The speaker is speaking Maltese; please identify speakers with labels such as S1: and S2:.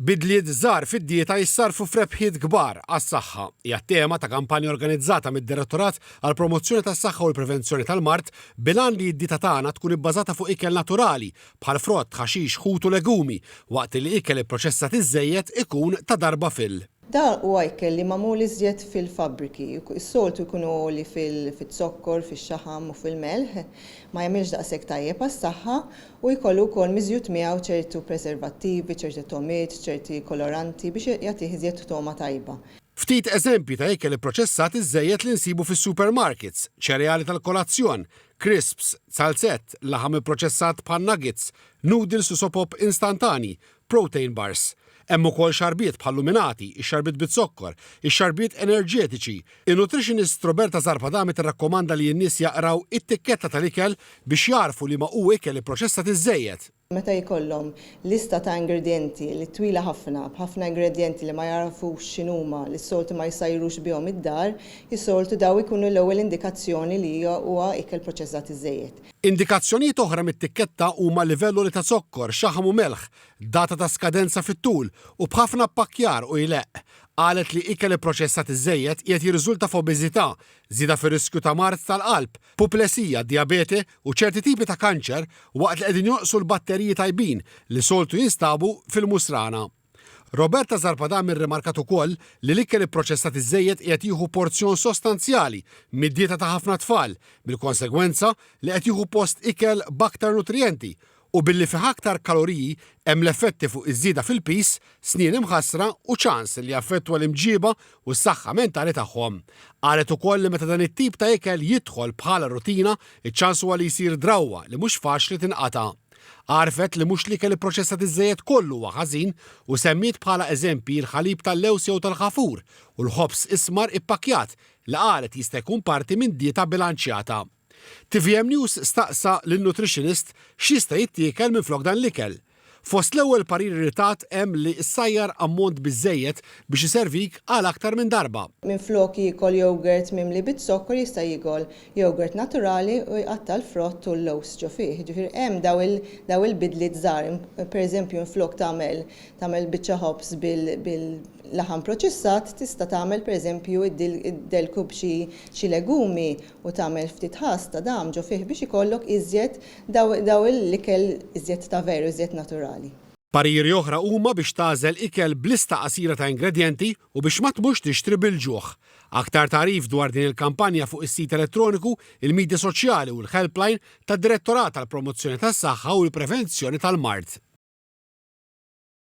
S1: Bidliet żgħar fid-dieta jissarfu f'rebħiet kbar għas-saħħa hija tema ta' kampanja organizzata mid-Direttorat għall promozzjoni tas-saħħa u l-prevenzjoni tal-mard bilan li d-dieta tagħna tkun ibbażata fuq ikel naturali bħal frott, ħaxix, ħut u legumi waqt li ikel ipproċessat iżejjed ikun ta' darba fil.
S2: Dan huwa ikel li magħmul iżjed fil-fabbriki. Is-soltu jkunu li fil-zokkor, fix-xaħam u fil-melħ, ma jagħmilx daqshekk tajjeb għas-saħħa u jkollu wkoll miżjud miegħu ċertu preservattivi, ċerti tomiet, ċerti koloranti biex jagħtih iżjed toma tajba.
S1: Ftit eżempji ta' ikel ipproċessat iżejjed li nsibu fis-supermarkets, ċereali tal-kolazzjon, crisps, salzett, laħam ipproċessat bħal nuggets, noodles u sopop instantani, protein bars. Hemm ukoll xarbiet bħall-luminati, ix-xarbiet bit-sokkor, ix-xarbiet enerġetiċi. Il-nutritionist Roberta Zarpadami tirrakkomanda li n-nies jaqraw it-tikketta tal-ikel biex jarfu li ma hu ikel ipproċessat iżejjed.
S2: Meta jkollhom lista ta' ingredienti li twila ħafna, b'ħafna ingredienti li ma jarafux x'inhuma li s-soltu ma jsajrux bihom id-dar, is-soltu daw ikunu l-ewwel indikazzjoni li huwa ikel proċessat iżejjed.
S1: Indikazzjonijiet oħra mit-tikketta huma livellu li ta' sokkor, xaħam u melħ, data ta' skadenza fit-tul u b'ħafna pakkjar u jleq. Qalet li ikel ipproċessat iżejjed qiegħed jirriżulta f'obeżità, żieda fir-riskju ta' mard tal-qalb, puplesija, dijabete u ċerti tipi ta' kanċer waqt li qegħdin jonqsu l-batteriji tajbin li soltu jinstabu fil-musrana. Roberta Zarpadami rrimarkat ukoll li l-ikel ipproċessat iżejjed qiegħed jieħu porzjon sostanzjali mid-dieta ta' ħafna tfal, bil-konsegwenza li qed jieħu post ikel b'aktar nutrijenti u billi fi aktar kaloriji hemm l-effetti fuq iż-żieda fil-pis, snien imħassra u ċans li jaffettwa l-imġiba u s-saħħa mentali tagħhom. Qalet ukoll li meta dan it-tip ta' ikel jidħol bħala rutina, iċ-ċans huwa li jsir drawwa li mhux faċli tinqata'. Għarfet li mhux l-ikel ipproċessat iżejjed kollu huwa ħażin u semmiet bħala eżempji l-ħalib tal-lewsja u tal-ħafur u l-ħobs ismar ippakkjat li qalet jista' jkun parti minn dieta bilanċjata. TVM News staqsa lin-nutritionist x'jista' jittiekel minflok dan l-ikel. Fost l-ewwel parir irritat hemm li ssajjar ammont biżżejjed biex iservik għal aktar minn darba.
S2: Minflok jiekol jogurt mimli bit-sokkor jista' jiekol jogurt naturali u jqatta' l-frott u l-lows ġo fih. Ġifier hemm daw il-bidliet żgħar. Pereżempju minflok tagħmel biċċa ħobs bil-laħam proċessat tista' tagħmel pereżempju iddelku b'xi legumi u tagħmel ftit ħas ta' dam ġo fih biex ikollok iżjed daw l-ikel iżjed ta' veru, iżjed naturali.
S1: Pariri oħra huma biex tażel ikel blista qasira ta' ingredjenti u biex ma tmux tixtri bil-ġuħ. Aktar tarif dwar din il-kampanja fuq is-sit elettroniku, il-midja soċjali u l-helpline tad-Direttorat tal-Promozzjoni tas-Saħħa u l-Prevenzjoni tal-Mard.